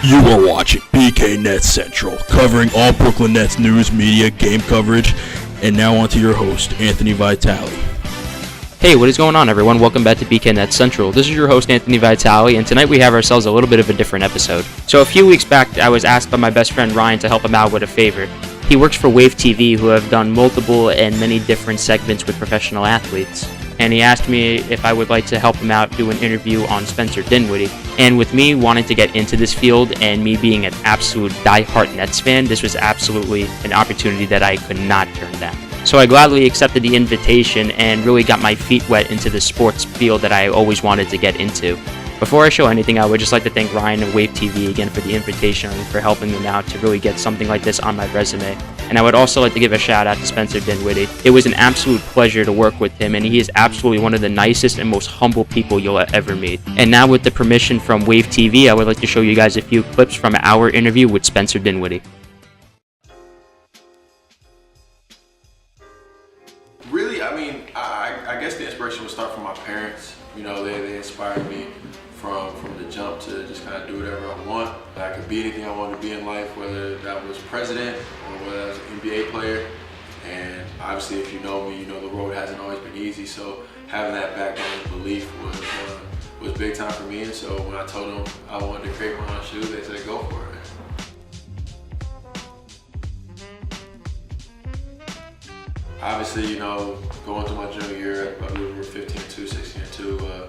You are watching BK Nets Central, covering all Brooklyn Nets news, media, game coverage, and now on to your host, Anthony Vitale. Hey, what is going on, everyone? Welcome back to BK Nets Central. This is your host, Anthony Vitale, and tonight we have ourselves a little bit of a different episode. So a few weeks back, I was asked by my best friend Ryan to help him out with a favor. He works for Wave TV, who have done multiple and many different segments with professional athletes. And he asked me if I would like to help him out do an interview on Spencer Dinwiddie. And with me wanting to get into this field and me being an absolute die-hard Nets fan, this was absolutely an opportunity that I could not turn down. So I gladly accepted the invitation and really got my feet wet into the sports field that I always wanted to get into. Before I show anything, I would just like to thank Ryan and Wave TV again for the invitation and for helping me out to really get something like this on my resume. And I would also like to give a shout out to Spencer Dinwiddie. It was an absolute pleasure to work with him, and he is absolutely one of the nicest and most humble people you'll ever meet. And now, with the permission from Wave TV, I would like to show you guys a few clips from our interview with Spencer Dinwiddie. Really, I guess the inspiration would start from my parents. You know, they inspired me from the jump to just kind of do whatever I want. I could be anything I wanted to be in life, whether that was president or whether I was an NBA player. And obviously, if you know me, you know the road hasn't always been easy. So having that background belief was big time for me. And so when I told them I wanted to create my own shoes, they said, go for it. Obviously, you know, going through my junior year, I believe we were 15-2, 16-2,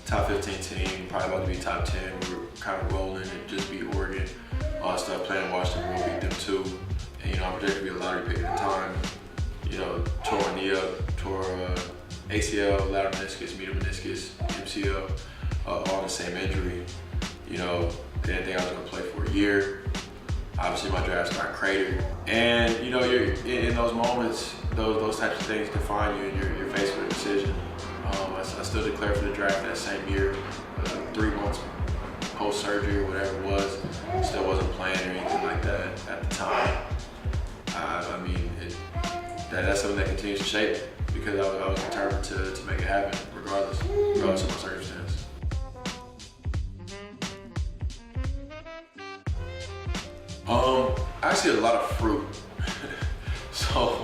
top 15 team, probably about to be top 10. We were kind of rolling and just beat Oregon. Stuff playing Washington, we'll beat them too. And, you know, I'm projected to be a lottery pick at the time. You know, tore my knee up, tore ACL, lateral meniscus, medial meniscus, MCL, all the same injury. You know, didn't think I was gonna play for a year. Obviously, my draft got cratered. And, you know, you're in those moments, those types of things define you, and you're faced with a decision. I still declared for the draft that same year, 3 months post-surgery or whatever it was. Still wasn't playing or anything like that at the time. That's something that continues to shape me because I was determined to make it happen regardless of my circumstance. Actually, a lot of fruit. So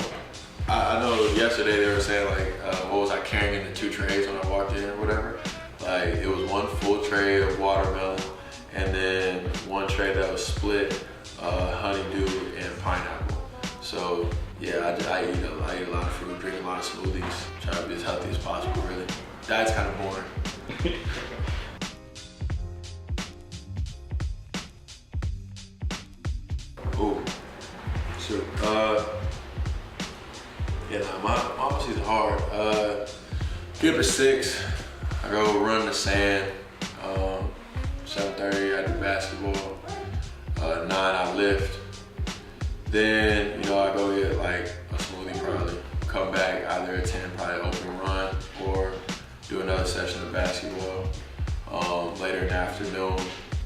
I know yesterday they were saying like, what was I carrying in the 2 trays when I walked in or whatever? Like it was 1 full tray of watermelon and then 1 tray that was split honeydew and pineapple. So yeah, I eat a lot of fruit, drink a lot of smoothies, try to be as healthy as possible. Really, diet's kind of boring. Ooh, shoot. My offseason's hard. Get up at 6, I go run in the sand. 7:30, I do basketball. 9, I lift. Then, you know, I go get like a smoothie probably. Come back either at 10, probably open run, or do another session of basketball. Later in the afternoon.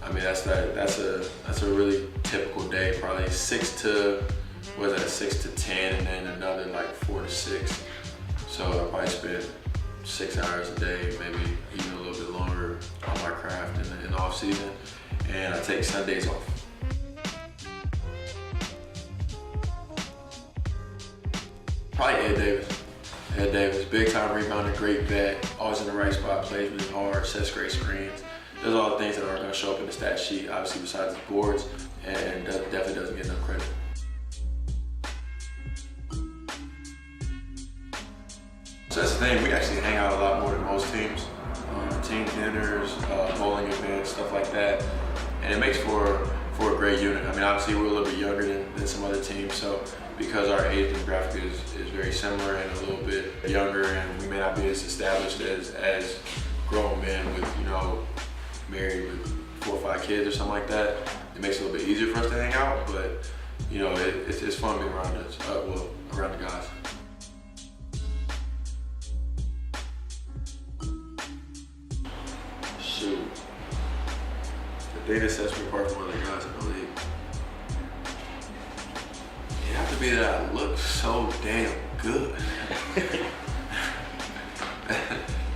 I mean, that's a really typical day. Probably 6 to 10, and then another like 4 to 6. So I probably spend 6 hours a day, maybe even a little bit longer on my craft in the off season. And I take Sundays off. Probably Ed Davis, big time rebounder, great vet, always in the right spot, plays really hard, sets great screens. There's all the things that aren't going to show up in the stat sheet, obviously besides the boards, and definitely doesn't get enough credit. So that's the thing, we actually hang out a lot more than most teams. Team dinners, bowling events, stuff like that. And it makes for a great unit. I mean, obviously we're a little bit younger than some other teams, so because our age demographic is very similar and a little bit younger, and we may not be as established as grown men with, you know, married with 4 or 5 kids or something like that, it makes it a little bit easier for us to hang out, but you know, it's fun being around us, around the guys. Shoot. The thing that sets me apart from other guys in the league, it have to be that I look so damn good.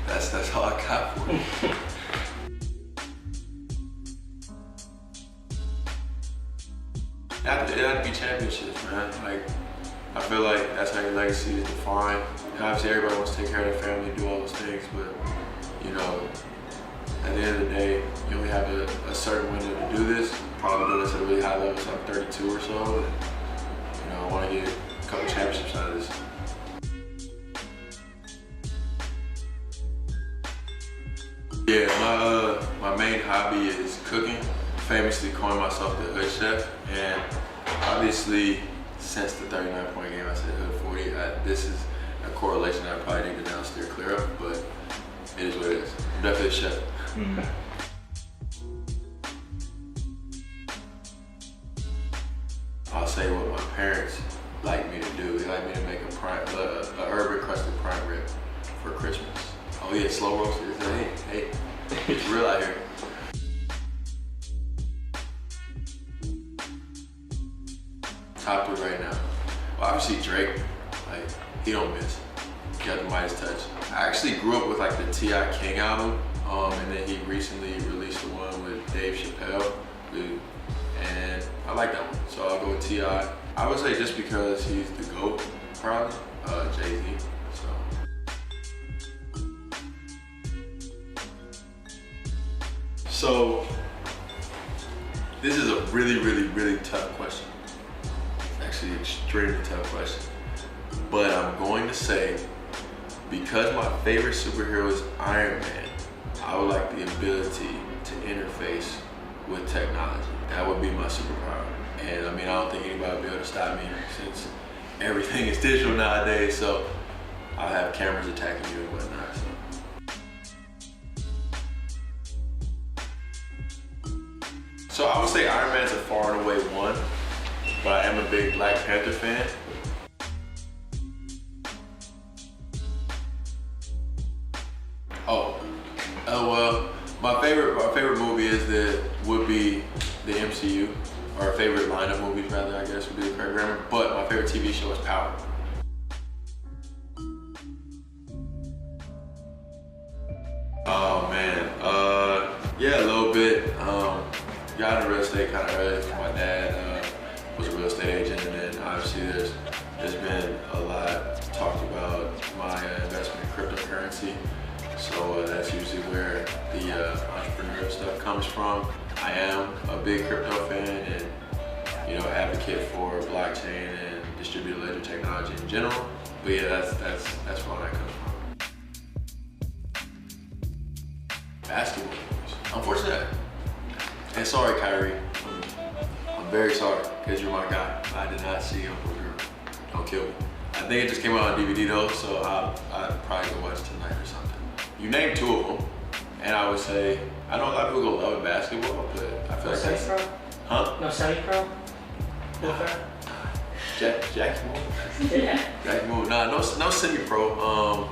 That's all I got for you. It had to be championships, man. Like, I feel like that's how your legacy is defined. And obviously, everybody wants to take care of their family, do all those things, but you know, at the end of the day, you only have a certain window to do this. Probably do this at a really high level, so I'm 32 or so, and you know, I want to get a couple championships out of this. Yeah, my main hobby is cooking. Famously calling myself the hood chef, and obviously since the 39-point game I said hood 40. This is a correlation I probably need to now steer clear of, but it is what it is. I'm definitely a chef. I'll say what my parents like me to do. They like me to make a urban crusted prime rib for Christmas. Oh yeah, slow roasted. Hey, it's real out here. Top 3 right now. Well, obviously Drake, like, he don't miss. He got the Midas touch. I actually grew up with like the T.I. King album, and then he recently released the one with Dave Chappelle, and I like that one. So I'll go with T.I. I would say just because he's the GOAT, probably, Jay-Z. So this is a really, really, really tough question. Actually, extremely tough question. But I'm going to say, because my favorite superhero is Iron Man, I would like the ability to interface with technology. That would be my superpower. And I mean, I don't think anybody will be able to stop me since everything is digital nowadays. So I'll have cameras attacking you and whatnot. So I would say Iron Man's a far and away one, but I am a big Black Panther fan. Well, my favorite movie would be the MCU, or favorite line of movies rather, I guess would be the correct grammar. But my favorite TV show is Power. Oh man, yeah, a little bit. Got into real estate kind of early. My dad was a real estate agent, and then obviously there's been a lot talked about my investment in cryptocurrency. So that's usually where the entrepreneurial stuff comes from. I am a big crypto fan, and you know, advocate for blockchain and distributed ledger technology in general. But yeah, that's where that comes from. Basketball, unfortunately. And sorry, Kyrie. I'm very sorry, because you're my guy. I did not see Uncle Drew. Don't kill me. I think it just came out on DVD though, so I'd probably go watch tonight or something. You named 2 of them, and I would say, I know a lot of people go love basketball, but I feel like that's... Semi-pro? Huh? No semi-pro? Jackie Moore? Yeah. Jackie Moore. Nah, no semi-pro.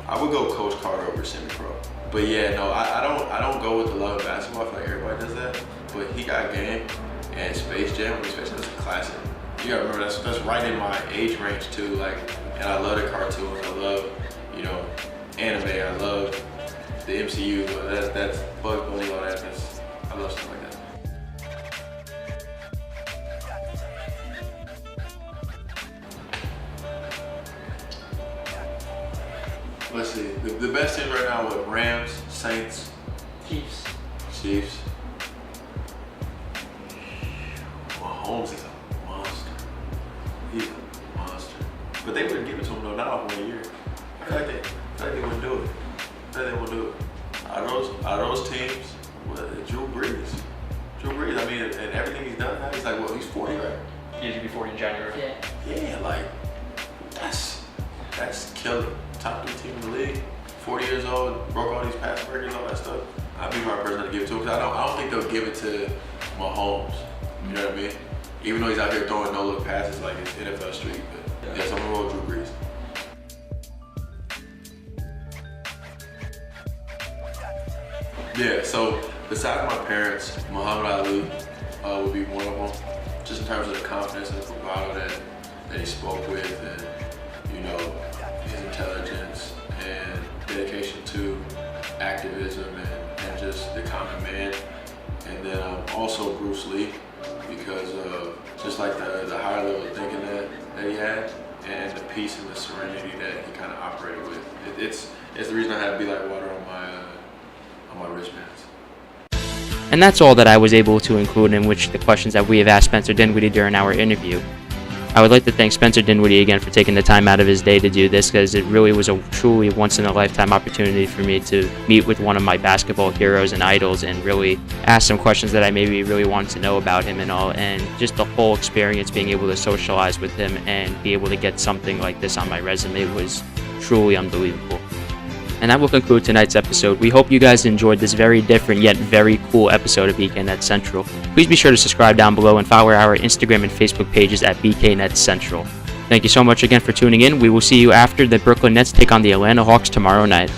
I would go Coach Carter over semi-pro. But yeah, no, I don't go with the love of basketball. I feel like everybody does that. But he got game, and Space Jam, especially, that's a classic. You gotta remember, that's right in my age range too. Like, and I love the cartoons. I love, you know, anime. I love the MCU. That's Bugs Bunny, all that. I love stuff like that. Let's see. The best teams right now are Rams, Saints, Chiefs. Mahomes is a monster. He's a monster. But they wouldn't give it to him though, not off 1 year. I feel like they wouldn't do it. Out of those teams, Drew Brees. I mean, and everything he's done now, he's like, well, he's 40, right? He's gonna be 40 in January. Yeah. Yeah, like, that's killer. Top 3 team in the league. 40 years old, broke all these pass records, all that stuff. I'd be my person to give it to him, because I don't think they'll give it to Mahomes. You know what I mean? Even though he's out here throwing no-look passes like it's NFL Street, but yeah, so I'm gonna roll Drew Brees. Yeah, so besides my parents, Muhammad Ali would be one of them. Just in terms of the confidence and the bravado that he spoke with, and you know, his intelligence and dedication to activism and just the common man. and then also Bruce Lee, because just like the higher level of thinking that he had, and the peace and the serenity that he kind of operated with. It's the reason I have Be Like Water on my wristbands. And that's all that I was able to include in which the questions that we have asked Spencer Dinwiddie during our interview. I would like to thank Spencer Dinwiddie again for taking the time out of his day to do this, because it really was a truly once-in-a-lifetime opportunity for me to meet with one of my basketball heroes and idols and really ask some questions that I maybe really wanted to know about him and all, and just the whole experience being able to socialize with him and be able to get something like this on my resume was truly unbelievable. And that will conclude tonight's episode. We hope you guys enjoyed this very different yet very cool episode of BKNet Central. Please be sure to subscribe down below and follow our Instagram and Facebook pages at BKNet Central. Thank you so much again for tuning in. We will see you after the Brooklyn Nets take on the Atlanta Hawks tomorrow night.